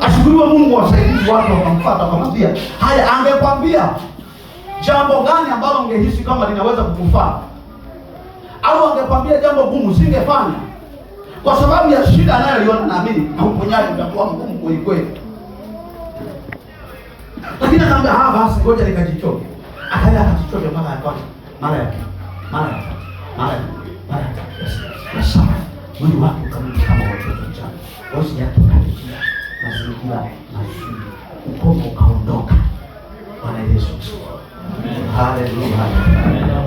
Ashukuriwe Mungu, wasaidizi wake wakamfuata wakamwambia, haya, angekwambia jambo gani ambalo ungehisi kama linaweza kukufaa? Au angekwambia jambo gumu singefanya? Kwa sababu ya shida anayoiona, naamini na uponyaji utakuwa mgumu kweli kweli. Lakini akamwambia, basi ngoja nikajichoke. Akaja akajichoke mara ya kwanza, mara ya pili, mara ya tatu, mara ya tatu. Sasa mwili wake kama watoto chana, ngozi yake ikalia, mazingira mazuri, ukomo ukaondoka. Bwana Yesu asifiwe. Haleluya.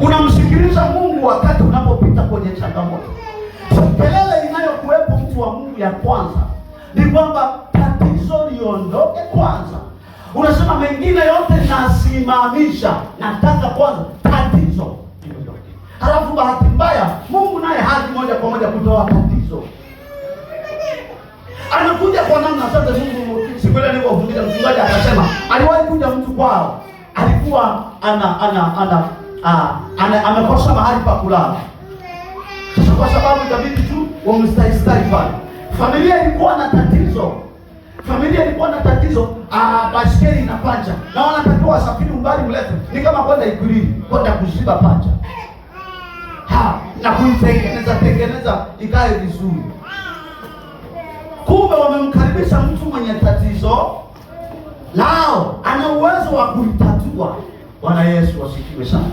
Unamsikiliza Mungu wakati unapopita kwenye changamoto. Kelele inayokuwepo mtu wa Mungu ya kwanza ni kwamba tatizo liondoke kwanza. Unasema mengine yote nasimamisha, nataka kwanza tatizo liondoke. Halafu bahati mbaya Mungu naye haji moja kwa moja kutoa tatizo. Anakuja kwa namna sasa. Mungu siku ile nilipofundisha mchungaji akasema aliwahi kuja mtu kwao, alikuwa amekosa mahali pa kulala. Sasa kwa sababu ikabidi tu wamstahistari pale. Familia ilikuwa na tatizo. Baskeli ina pancha na wanatakiwa wasafiri umbali mrefu, ni kama kwenda Ikulili kwenda kuziba pancha na kuitengeneza ikae vizuri. Kumbe wamemkaribisha mtu mwenye tatizo lao, ana uwezo wa kulitatua. Bwana Yesu asifiwe sana.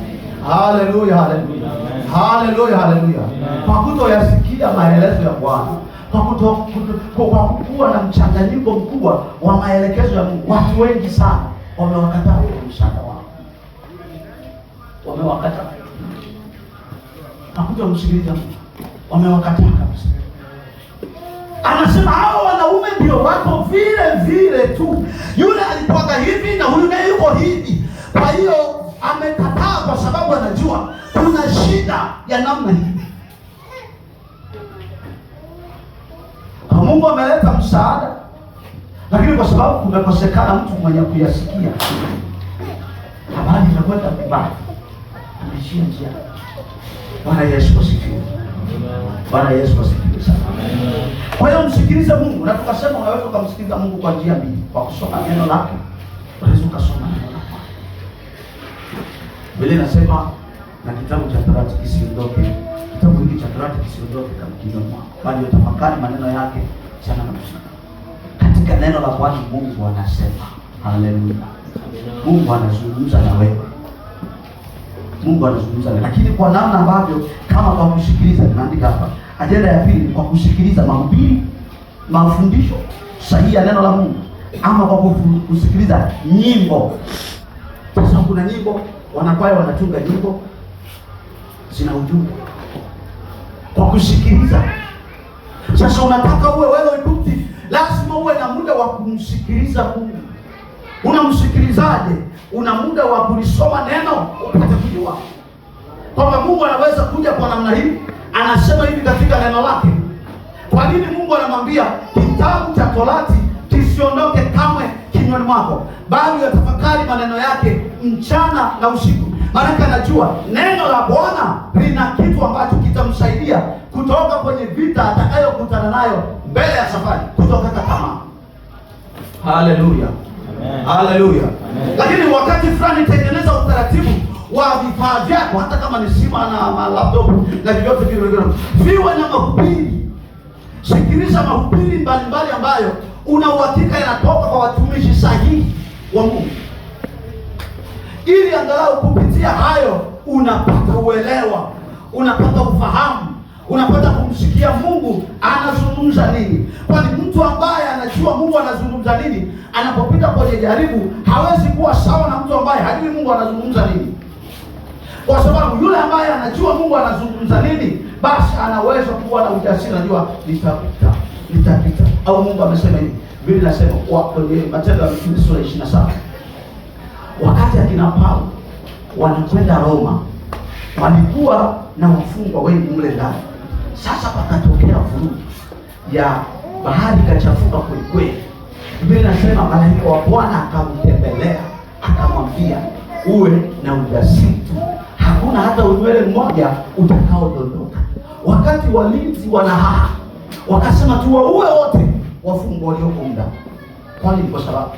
Haleluya, haleluya. Haleluya, haleluya. Kwa kutoyasikia maelezo ya Bwana, kwa kuwa na mchanganyiko mkubwa wa maelekezo ya Mungu, watu wengi sana wamewakataa msaada wao. Wamewakataa. Hakutomsikiliza Mungu. Wamewakataa kabisa. Anasema hao wanaume ndio wako vile vile tu. Yule alikuwa hivi na huyu naye yuko hivi. Kwa hiyo amekataa kwa sababu anajua kuna shida ya namna hii. Mungu ameleta msaada, lakini kwa sababu kumekosekana mtu mwenye kuyasikia, habari inakwenda vibaya, anaishia njia. Bwana Yesu asifiwe. Bwana Yesu asifiwe sana. Kwa hiyo msikilize Mungu, na tukasema unaweza kumsikiliza Mungu kwa njia mbili: kwa kusoma neno lake, unaweza kusoma neno lake. Biblia inasema na kitabu cha Torati kisiondoke, kitabu hiki cha Torati kisiondoke kama kinywani mwako, bali utafakari maneno yake sana na usiku. Katika neno la Bwana Mungu anasema, haleluya. Mungu anazungumza na wewe. Mungu anazungumza na, lakini kwa namna ambavyo, kama kwa kusikiliza. Nimeandika hapa ajenda ya pili, kwa kusikiliza mahubiri, mafundisho sahihi ya neno la Mungu, ama kwa kusikiliza nyimbo. Sasa kuna nyimbo, wanakwaya wanatunga nyimbo zina ujumbe, kwa kusikiliza. Sasa unataka uwe wewe mtu, lazima uwe na muda wa kumsikiliza Mungu. Unamsikilizaje? Una muda wa kulisoma neno upate kujua kwamba Mungu anaweza kuja kwa namna hii, anasema hivi katika neno lake. Kwa nini Mungu anamwambia kitabu cha Torati kisiondoke kamwe kinywani mwako, bali utafakari maneno yake mchana na usiku? Maana anajua neno la Bwana lina kitu ambacho kitamsaidia kutoka kwenye vita atakayokutana nayo mbele ya safari, kutoka tamaa. Haleluya. Haleluya. Lakini wakati fulani tengeneza utaratibu wa vifaa vyako, hata kama ni simu na laptop na vyote vile viwe na mahubiri. Sikiliza mahubiri mbalimbali ambayo una uhakika yanatoka kwa watumishi sahihi wa Mungu, ili angalau kupitia hayo unapata uelewa, unapata ufahamu, unapata kumsikia Mungu anazungumza nini. Kwani mtu ambaye anajua Mungu anazungumza nini, anapopita kwenye jaribu hawezi kuwa sawa na mtu ambaye hajui Mungu anazungumza nini. Kwa sababu yule ambaye anajua Mungu anazungumza nini, basi anaweza kuwa na ujasiri, anajua nitapita. Au Mungu amesema hivi. Biblia inasema kwa kwenye Matendo ya Mitume sura 27, wakati akina Paulo wanakwenda Roma, walikuwa na wafungwa wengi mle ndani. Sasa pakatokea vurugu ya bahari, kachafuka kweli kweli. Biblia inasema malaika wa Bwana akamtembelea, akamwambia uwe na ujasiri tu, hakuna hata unywele mmoja utakaodondoka. Wakati walinzi wanahaa, wakasema tuwaue wote wafungwa walioko ndani. Kwani ni kwa sababu